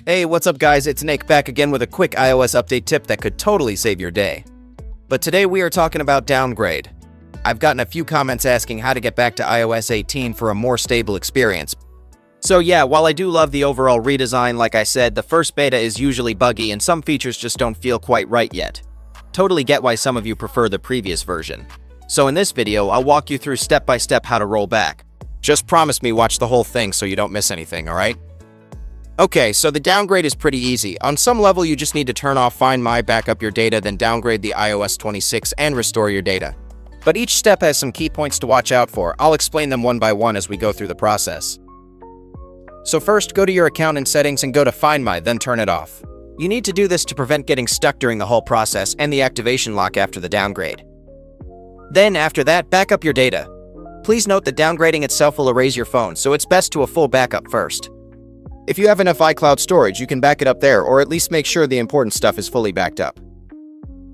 Hey, what's up guys, it's Nick back again with a quick iOS update tip that could totally save your day. But today we are talking about downgrade. I've gotten a few comments asking how to get back to iOS 18 for a more stable experience. So yeah, while I do love the overall redesign, like I said, the first beta is usually buggy and some features just don't feel quite right yet. Totally get why some of you prefer the previous version. So in this video, I'll walk you through step by step how to roll back. Just promise me watch the whole thing so you don't miss anything, alright? Okay, so the downgrade is pretty easy. On some level, you just need to turn off Find My, backup your data, then downgrade the iOS 26 and restore your data. But each step has some key points to watch out for. I'll explain them one by one as we go through the process. So first, go to your account in settings and go to Find My, then turn it off. You need to do this to prevent getting stuck during the whole process and the activation lock after the downgrade. Then, after that, back up your data. Please note that downgrading itself will erase your phone, so it's best to a full backup first. If you have enough iCloud storage, you can back it up there, or at least make sure the important stuff is fully backed up.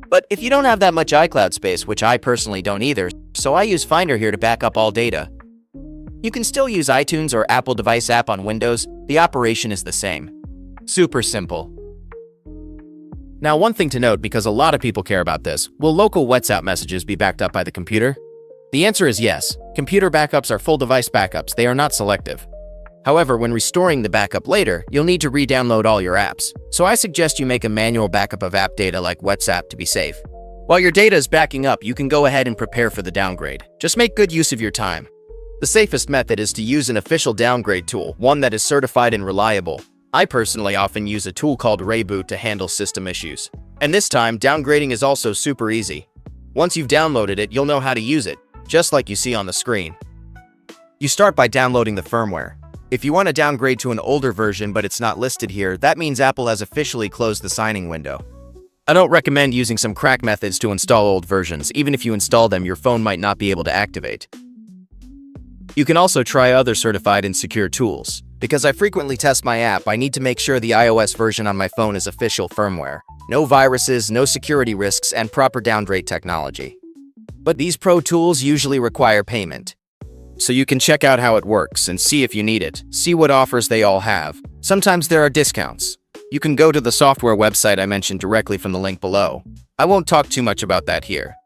But if you don't have that much iCloud space, which I personally don't either, so I use Finder here to back up all data. You can still use iTunes or Apple device app on Windows, the operation is the same. Super simple. Now one thing to note, because a lot of people care about this, will local WhatsApp messages be backed up by the computer? The answer is yes. Computer backups are full device backups, they are not selective. However, when restoring the backup later, you'll need to re-download all your apps, so I suggest you make a manual backup of app data like WhatsApp to be safe. While your data is backing up, you can go ahead and prepare for the downgrade. Just make good use of your time. The safest method is to use an official downgrade tool, one that is certified and reliable. I personally often use a tool called ReiBoot to handle system issues. And this time, downgrading is also super easy. Once you've downloaded it, you'll know how to use it, just like you see on the screen. You start by downloading the firmware. If you want to downgrade to an older version but it's not listed here, that means Apple has officially closed the signing window. I don't recommend using some crack methods to install old versions. Even if you install them, your phone might not be able to activate. You can also try other certified and secure tools. Because I frequently test my app, I need to make sure the iOS version on my phone is official firmware. No viruses, no security risks, and proper downgrade technology. But these pro tools usually require payment. So you can check out how it works and see if you need it. See what offers they all have. Sometimes there are discounts. You can go to the software website I mentioned directly from the link below. I won't talk too much about that here.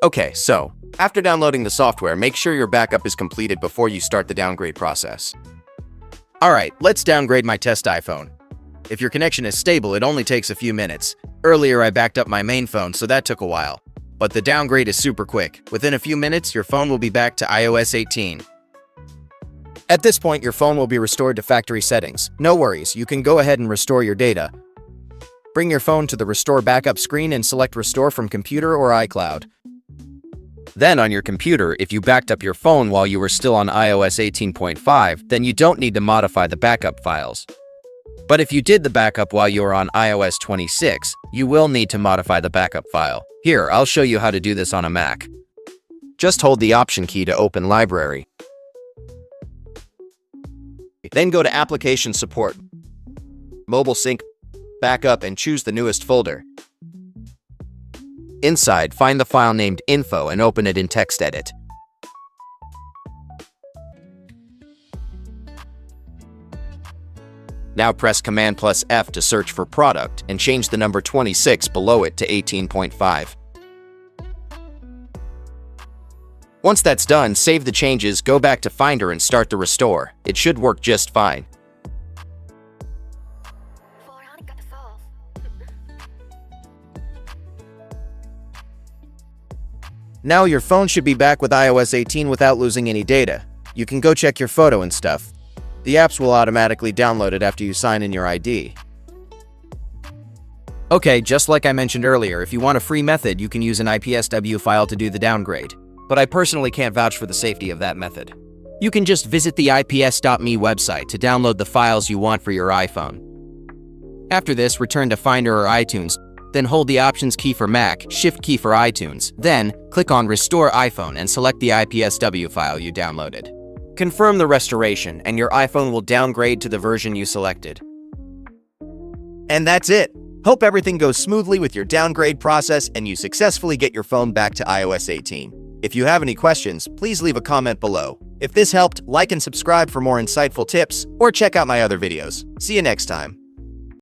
Okay, so after downloading the software, make sure your backup is completed before you start the downgrade process. Alright, let's downgrade my test iPhone. If your connection is stable, it only takes a few minutes. Earlier I backed up my main phone, so that took a while. But the downgrade is super quick. Within a few minutes, your phone will be back to iOS 18. At this point, your phone will be restored to factory settings. No worries, you can go ahead and restore your data. Bring your phone to the Restore Backup screen and select Restore from Computer or iCloud. Then on your computer, if you backed up your phone while you were still on iOS 18.5, then you don't need to modify the backup files. But if you did the backup while you were on iOS 26, you will need to modify the backup file. Here, I'll show you how to do this on a Mac. Just hold the Option key to open Library. Then go to Application Support, MobileSync, Backup, and choose the newest folder. Inside, find the file named Info and open it in TextEdit. Now press Command plus F to search for Product and change the number 26 below it to 18.5. Once that's done, save the changes, go back to Finder and start the restore. It should work just fine. Now your phone should be back with iOS 18 without losing any data. You can go check your photo and stuff. The apps will automatically download it after you sign in your ID. Okay, just like I mentioned earlier, if you want a free method, you can use an ipsw file to do the downgrade. But I personally can't vouch for the safety of that method. You can just visit the ips.me website to download the files you want for your iPhone. After this, return to Finder or iTunes, then hold the Options key for Mac, Shift key for iTunes, then click on Restore iPhone and select the ipsw file you downloaded. Confirm the restoration, and your iPhone will downgrade to the version you selected. And that's it! Hope everything goes smoothly with your downgrade process and you successfully get your phone back to iOS 18. If you have any questions, please leave a comment below. If this helped, like and subscribe for more insightful tips, or check out my other videos. See you next time.